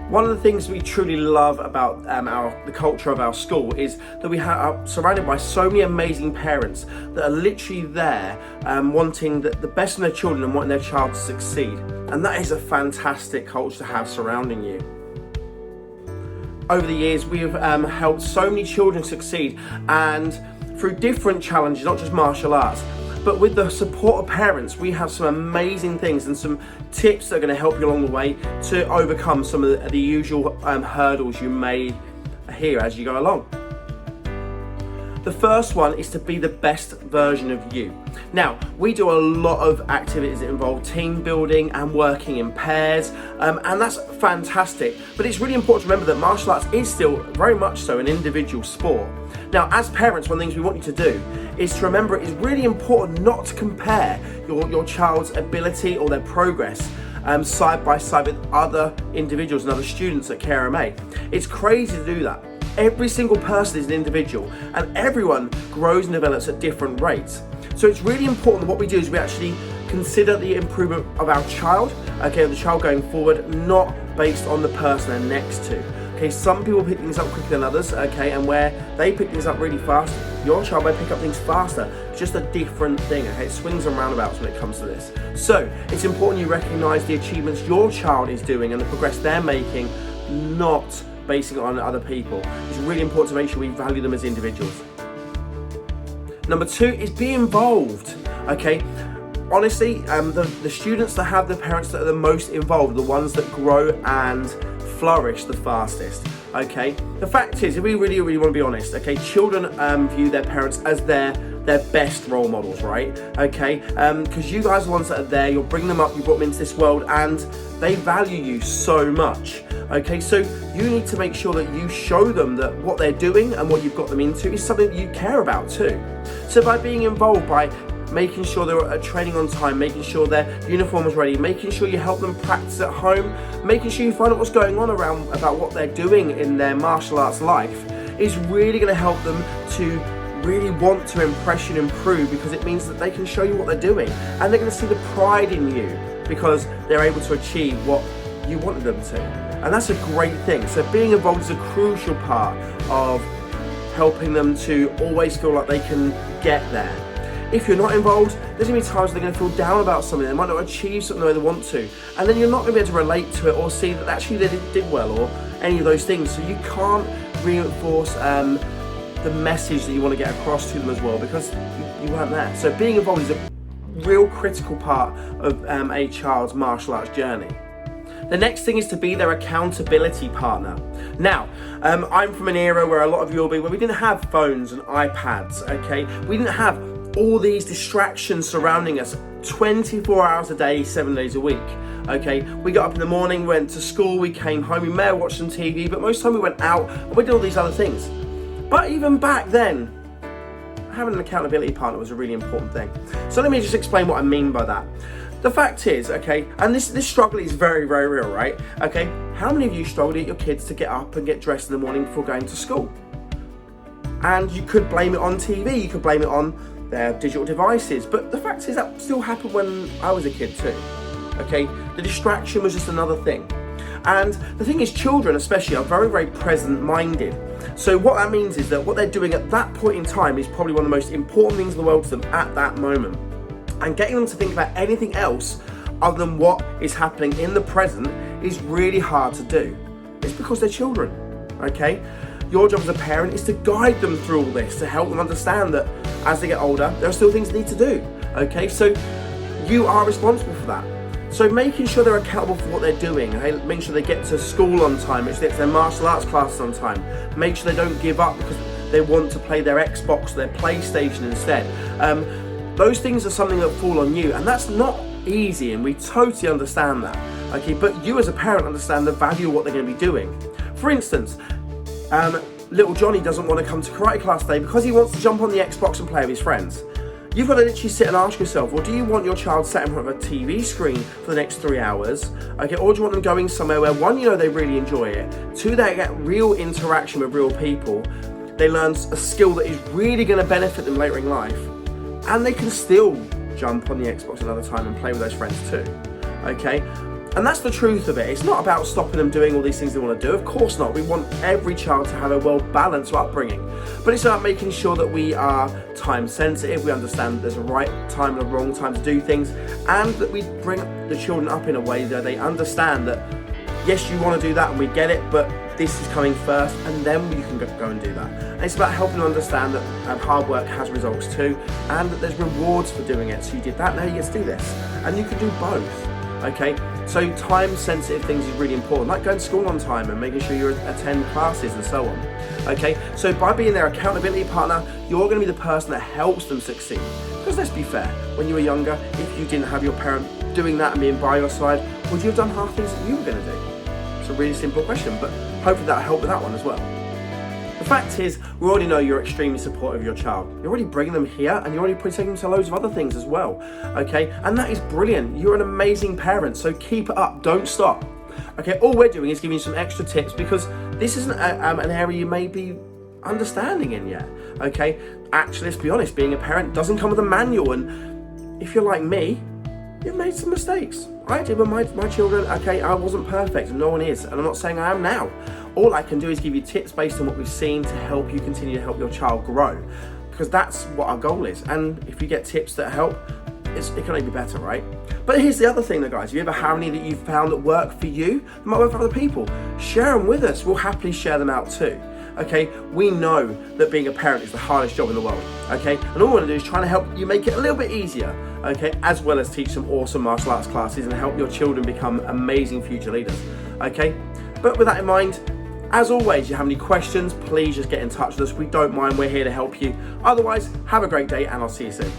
One of the things we truly love about the culture of our school is that we are surrounded by so many amazing parents that are literally there wanting the best in their children and wanting their child to succeed. And that is a fantastic culture to have surrounding you. Over the years, we have helped so many children succeed, and through different challenges, not just martial arts, but with the support of parents, we have some amazing things and some tips that are going to help you along the way to overcome some of the usual hurdles you may hear as you go along. The first one is to be the best version of you. Now, we do a lot of activities that involve team building and working in pairs, and that's fantastic. But it's really important to remember that martial arts is still very much so an individual sport. Now, as parents, one of the things we want you to do is to remember it is really important not to compare your child's ability or their progress side by side with other individuals and other students at KRMA. It's crazy to do that. Every single person is an individual, and everyone grows and develops at different rates. So it's really important that what we do is we actually consider the improvement of our child, okay, of the child going forward, not based on the person they're next to. Okay, some people pick things up quicker than others, okay, and where they pick things up really fast, your child may pick up things faster. It's just a different thing, okay? It swings and roundabouts when it comes to this. So it's important you recognise the achievements your child is doing and the progress they're making, not basing it on other people. It's really important to make sure we value them as individuals. Number 2 is be involved, okay? Honestly, the students that have the parents that are the most involved are the ones that grow and flourish the fastest, okay? The fact is, if we really want to be honest, okay, children view their parents as their best role models, right? Okay, because you guys are the ones that are there, you're bringing them up, you brought them into this world, and they value you so much. Okay, so you need to make sure that you show them that what they're doing and what you've got them into is something that you care about too. So by being involved, by making sure they're training on time, making sure their uniform is ready, making sure you help them practice at home, making sure you find out what's going on about what they're doing in their martial arts life is really going to help them to really want to impress you and improve, because it means that they can show you what they're doing and they're going to see the pride in you because they're able to achieve what you wanted them to. And that's a great thing. So being involved is a crucial part of helping them to always feel like they can get there. If you're not involved, there's going to be times they're going to feel down about something, they might not achieve something the way they want to, and then you're not going to be able to relate to it or see that actually they did well or any of those things. So you can't reinforce the message that you want to get across to them as well, because you weren't there. So being involved is a real critical part of a child's martial arts journey. The next thing is to be their accountability partner. Now, I'm from an era where a lot of you will be, where we didn't have phones and iPads, okay? We didn't have all these distractions surrounding us 24 hours a day, 7 days a week, okay? We got up in the morning, went to school, we came home, we may have watched some TV, but most of the time we went out and we did all these other things. But even back then, having an accountability partner was a really important thing. So let me just explain what I mean by that. The fact is, okay, and this struggle is very, very real, right? Okay, how many of you struggle to get your kids to get up and get dressed in the morning before going to school? And you could blame it on TV, you could blame it on their digital devices, but the fact is that still happened when I was a kid too, okay? The distraction was just another thing. And the thing is, children especially are very, very present-minded. So what that means is that what they're doing at that point in time is probably one of the most important things in the world to them at that moment. And getting them to think about anything else other than what is happening in the present is really hard to do. It's because they're children, okay? Your job as a parent is to guide them through all this, to help them understand that as they get older, there are still things they need to do, okay? So you are responsible for that. So making sure they're accountable for what they're doing, okay? Making sure they get to school on time, make sure they get to their martial arts classes on time, make sure they don't give up because they want to play their Xbox or their PlayStation instead. Those things are something that fall on you, and that's not easy, and we totally understand that, okay? But you as a parent understand the value of what they're going to be doing. For instance, little Johnny doesn't want to come to karate class today because he wants to jump on the Xbox and play with his friends. You've got to literally sit and ask yourself, well, do you want your child sat in front of a TV screen for the next 3 hours? Okay, or do you want them going somewhere where, one, you know they really enjoy it, two, they get real interaction with real people, they learn a skill that is really going to benefit them later in life, and they can still jump on the Xbox another time and play with those friends too, okay? And that's the truth of it. It's not about stopping them doing all these things they want to do. Of course not. We want every child to have a well-balanced upbringing. But it's about making sure that we are time sensitive, we understand that there's a right time and a wrong time to do things, and that we bring the children up in a way that they understand that, yes, you want to do that and we get it, but this is coming first, and then you can go and do that. And it's about helping them understand that hard work has results too, and that there's rewards for doing it. So you did that, now you get to do this. And you can do both. Okay, so time sensitive things is really important, like going to school on time and making sure you attend classes and so on. Okay, so by being their accountability partner, you're going to be the person that helps them succeed. Because let's be fair, when you were younger, if you didn't have your parent doing that and being by your side, would you have done half things that you were going to do? It's a really simple question, but hopefully that'll help with that one as well. The fact is, we already know you're extremely supportive of your child. You're already bringing them here, and you're already taking them to loads of other things as well. Okay, and that is brilliant. You're an amazing parent, so keep it up. Don't stop. Okay, all we're doing is giving you some extra tips because this isn't an area you may be understanding in yet. Okay, actually, let's be honest. Being a parent doesn't come with a manual, and if you're like me, you've made some mistakes. I did with my children. Okay, I wasn't perfect, and no one is, and I'm not saying I am now. All I can do is give you tips based on what we've seen to help you continue to help your child grow, because that's what our goal is. And if you get tips that help, it can only be better, right? But here's the other thing though, guys. If you ever have any that you've found that work for you, that might work for other people, share them with us. We'll happily share them out too. Okay, we know that being a parent is the hardest job in the world. Okay, and all we want to do is try to help you make it a little bit easier. Okay, as well as teach some awesome martial arts classes and help your children become amazing future leaders. Okay, but with that in mind, as always, if you have any questions, please just get in touch with us. We don't mind, we're here to help you. Otherwise, have a great day and I'll see you soon.